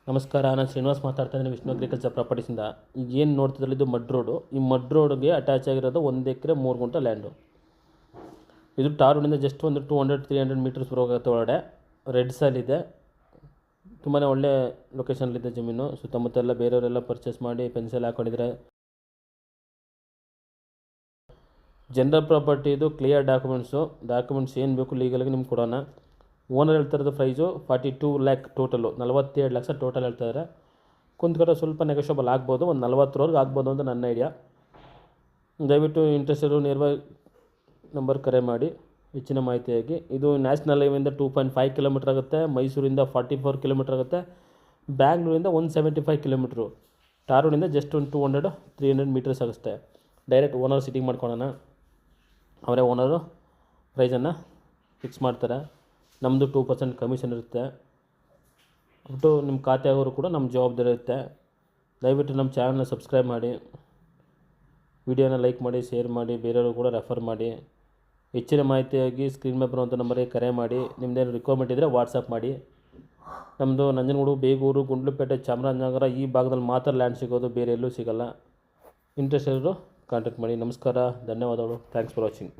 ನಮಸ್ಕಾರ, ನಾನು ಶ್ರೀನಿವಾಸ್ ಮಾತಾಡ್ತಾ ಇದ್ದೀನಿ ವಿಷ್ಣು ಅಗ್ರಿಕಲ್ಚರ್ ಪ್ರಾಪರ್ಟೀಸಿಂದ. ಈಗ ಏನು ನೋಡ್ತಿದ್ರಲ್ಲಿ ಇದು ಮಡ್ ರೋಡು. ಈ ಮಡ್ ರೋಡ್ಗೆ ಅಟ್ಯಾಚ್ ಆಗಿರೋದು 1 ಎಕರೆ 3 ಗುಂಟೆ ಲ್ಯಾಂಡು. ಇದು ಟಾರ್ ರೋಡಿಂದ ಜಸ್ಟ್ ಒಂದು 200-300 ಮೀಟರ್ಸ್ ಬರೋಗುತ್ತೆ ಒಳಗಡೆ. ರೆಡ್ ಸಾಯಿಲ್ ಇದೆ, ತುಂಬಾ ಒಳ್ಳೆ ಲೊಕೇಶನ್ಲಿದೆ ಜಮೀನು. ಸುತ್ತಮುತ್ತ ಎಲ್ಲ ಬೇರೆಯವರೆಲ್ಲ ಪರ್ಚೇಸ್ ಮಾಡಿ ಪೆನ್ಸಿಲ್ ಹಾಕೊಂಡಿದ್ರೆ. ಜನರಲ್ ಪ್ರಾಪರ್ಟಿ ಇದು, ಕ್ಲಿಯರ್ ಡಾಕ್ಯುಮೆಂಟ್ಸ್ ಏನು ಬೇಕು ಲೀಗಲಾಗಿ ನಿಮ್ಗೆ ಕೊಡೋಣ. ಓನರ್ ಹೇಳ್ತಾರದು price 42 lakh total, 47 lakh total ಹೇಳ್ತಾಯಿದ್ದಾರೆ. ಕುಂತ್ಕಡೆ ಸ್ವಲ್ಪ ನೆಗೋಷಿಯಬಲ್ ಆಗ್ಬೋದು, ಒಂದು 40ರವರೆಗೆ ಆಗ್ಬೋದು ಅಂತ ನನ್ನ ಐಡಿಯಾ. ದಯವಿಟ್ಟು ಇಂಟ್ರೆಸ್ಟೆಡ್ ನಿಯರ್ಬೈ ನಂಬರ್ ಕರೆ ಮಾಡಿ ಹೆಚ್ಚಿನ ಮಾಹಿತಿಯಾಗಿ. ಇದು ನ್ಯಾಷನಲ್ ಹೈವೇಯಿಂದ 2.5 ಕಿಲೋಮೀಟ್ರ್ ಆಗುತ್ತೆ, ಮೈಸೂರಿಂದ 44 ಕಿಲೋಮೀಟ್ರ್ ಆಗುತ್ತೆ, ಬ್ಯಾಂಗ್ಳೂರಿಂದ 175 ಕಿಲೋಮೀಟ್ರು, ಟಾರ್ ರೋಡಿಂದ ಜಸ್ಟ್ ಒಂದು 200-300 ಮೀಟರ್ಸ್ ಆಗುತ್ತೆ. ಡೈರೆಕ್ಟ್ ಓನರ್ ಸಿಟಿಂಗ್ ಮಾಡ್ಕೊಳ್ಳೋಣ, ಅವರೇ ಓನರು ಪ್ರೈಸನ್ನು ಫಿಕ್ಸ್ ಮಾಡ್ತಾರೆ. ನಮ್ಮದು 2% ಕಮಿಷನ್ ಇರುತ್ತೆ. ಒಟ್ಟು ನಿಮ್ಮ ಖಾತೆ ಆಗೋರು ಕೂಡ ನಮ್ಮ ಜವಾಬ್ದಾರಿ ಇರುತ್ತೆ. ದಯವಿಟ್ಟು ನಮ್ಮ ಚಾನಲ್ನ ಸಬ್ಸ್ಕ್ರೈಬ್ ಮಾಡಿ, ವಿಡಿಯೋನ ಲೈಕ್ ಮಾಡಿ, ಶೇರ್ ಮಾಡಿ, ಬೇರೆಯವರು ಕೂಡ ರೆಫರ್ ಮಾಡಿ. ಹೆಚ್ಚಿನ ಮಾಹಿತಿಯಾಗಿ ಸ್ಕ್ರೀನ್ ಮೇಲೆ ಬರುವಂಥ ನಂಬರಿಗೆ ಕರೆ ಮಾಡಿ. ನಿಮ್ಮದೇನು ರಿಕ್ವೈರ್ಮೆಂಟ್ ಇದ್ದರೆ ವಾಟ್ಸಪ್ ಮಾಡಿ. ನಮ್ಮದು ನಂಜನಗೂಡು, ಬೇಗೂರು, ಗುಂಡ್ಲುಪೇಟೆ, ಚಾಮರಾಜನಗರ ಈ ಭಾಗದಲ್ಲಿ ಮಾತ್ರ ಲ್ಯಾಂಡ್ ಸಿಗೋದು, ಬೇರೆ ಎಲ್ಲೂ ಸಿಗೋಲ್ಲ. ಇಂಟ್ರೆಸ್ಟ್ ಇರೋರು ಕಾಂಟ್ಯಾಕ್ಟ್ ಮಾಡಿ. ನಮಸ್ಕಾರ, ಧನ್ಯವಾದಗಳು. Thanks for watching.